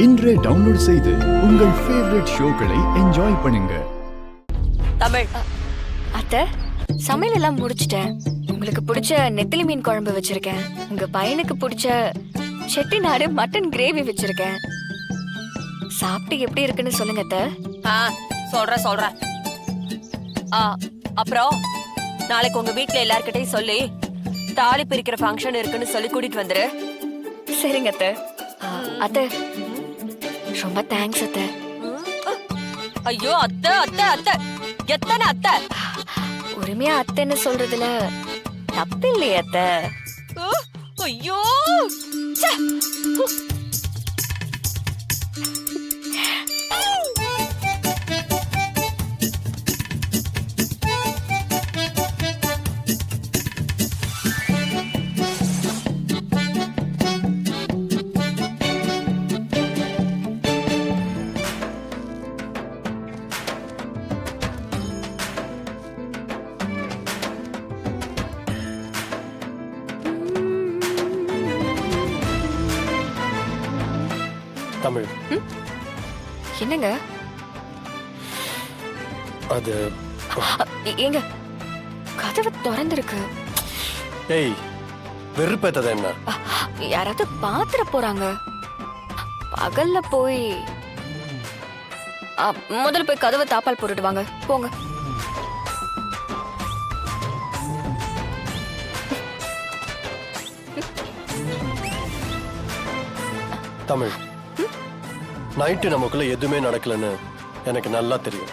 இன்றே டவுன்லோட் செய்து உங்கள் ஃபேவரட் ஷோக்களை என்ஜாய் பண்ணுங்க. தமிழ் அத்தை, சமையல் எல்லாம் முடிச்சிட்டேன். உங்களுக்கு பிடிச்ச நெத்திலி மீன் குழம்பு வச்சிருக்கேன். உங்க பையனுக்கு பிடிச்ச செட்டிநாடு மட்டன் கிரேவி வச்சிருக்கேன். சாப்பிட்டு எப்படி இருக்குன்னு சொல்லுங்க அத்தை. சொல்றேன். அப்புறம் நாளைக்கு உங்க வீட்ல எல்லார்கிட்டயும் சொல்லி தாலி பிரிக்கிற ஃபங்க்ஷன் இருக்குன்னு சொல்லி கூட்டிட்டு வந்துரு. சரிங்க அத்தை. அத்தை, ரொம்ப தேங்க்ஸ் அத்தை. ஐயோ அத்தை அத்தை அத்தை எத்தனை அத்தை? உரிமையா அத்தைன்னு சொல்றதுல தப்பு இல்லையே அத்தை. ஐயோ தமிழ், என்னங்க அது ஏங்க கதவு திறந்திருக்கு. ஏய், வெறுப்பேத்தது என்ன? யாராவது பாத்திர போறாங்க. பகல்ல போய் முதல்ல போய் கதவை தாப்பால் போட்டுட்டு வாங்க. போங்க. தமிழ், நைட்டு நமக்குள்ள எதுவுமே நடக்கலன்னு எனக்கு நல்லா தெரியும்.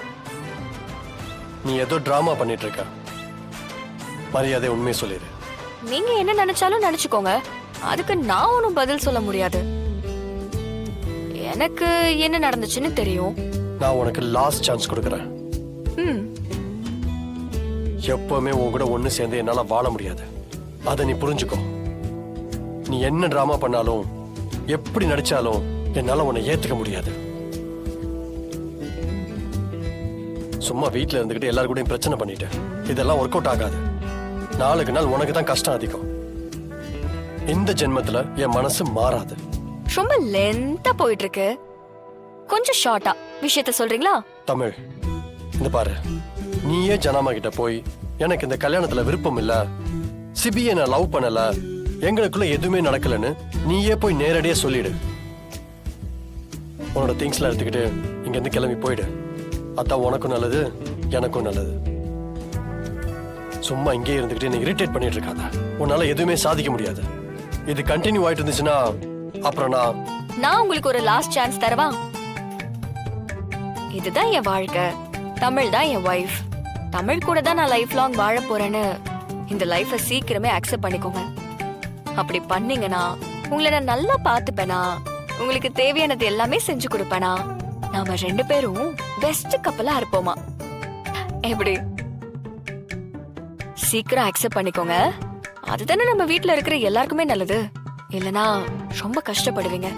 நீ ஏதோ டிராமா பண்ணிட்டு இருக்க. மரியாதை உண்மையை சொல்லிடு. நீங்க என்ன நினைச்சாலும் நினைச்சுக்கோங்க. அதுக்கு நான் ஒன்னும் பதில் சொல்ல முடியாது. எனக்கு என்ன நடந்துச்சுன்னு தெரியும். நான் உனக்கு லாஸ்ட் சான்ஸ் கொடுக்கறேன். எப்பவுமே உன் கூட ஒண்ணு சேர்ந்து என்னால வாழ முடியாது. அதை நீ புரிஞ்சுக்கோ. நீ என்ன டிராமா பண்ணாலும் எப்படி நடிச்சாலும் என்னால உன்னை ஏத்துக்க முடியாது. சும்மா வீட்டுல இருந்துகிட்டு எல்லாரும் கூடயும் பிரச்சனை பண்ணிட்டு இதெல்லாம் ஒர்க் அவுட் ஆகாது. நாளுக்கு நாள் உனக்கு தான் கஷ்டம் அதிகம். இந்த ஜென்மத்துல என் மனசு மாறாது. ரொம்ப லென்த்தா போயிட்டு இருக்கு. கொஞ்சம் ஷார்ட்டா விஷயத்த சொல்றீங்களா? தமிழ், இந்த பாரு, நீயே ஜனாமா கிட்ட போய் எனக்கு இந்த கல்யாணத்துல விருப்பம் இல்ல, சிபியை நான் லவ் பண்ணல, எங்களுக்குள்ள எதுவுமே நடக்கலன்னு நீயே போய் நேரடியா சொல்லிடு. உன்னோட திங்ஸ்லாம் எடுத்துக்கிட்டு இங்க இருந்து கிளம்பி போயிடு. அதான் உனக்கும் நல்லது, எனக்கும் நல்லது. சும்மா இங்கே இருந்துகிட்டு நீ இரிட்டேட் பண்ணிட்டு இருக்காத. உன்னால எதுவுமே சாதிக்க முடியாது. இது கண்டினியூ ஆயிட்டு இருந்துச்சுன்னா அப்புறம் நான் உங்களுக்கு ஒரு லாஸ்ட் சான்ஸ் தரவா? இதுதான் என் வாழ்க்கை. தமிழ் தான் என் வைஃப். தமிழ் கூட தான் நான் லைஃப் லாங் வாழ போறேன்னு இந்த லைஃபை சீக்கிரமே அக்செப்ட் பண்ணிக்கோங்க. அப்படி பண்ணீங்கன்னா உங்களை நான் நல்லா பாத்துப்பேனா, உங்களுக்கு தேவையானது எல்லாமே செஞ்சு கொடுப்பேனா, நாம 2 பேரும் பெஸ்ட் கப்பலா இருப்போமா? எப்படி? சீக்கிரம் அக்செப்ட் பண்ணிக்கோங்க. அதுதானே நம்ம வீட்ல இருக்கிற எல்லாருக்குமே நல்லது. இல்லனா ரொம்ப கஷ்டப்படுவீங்க.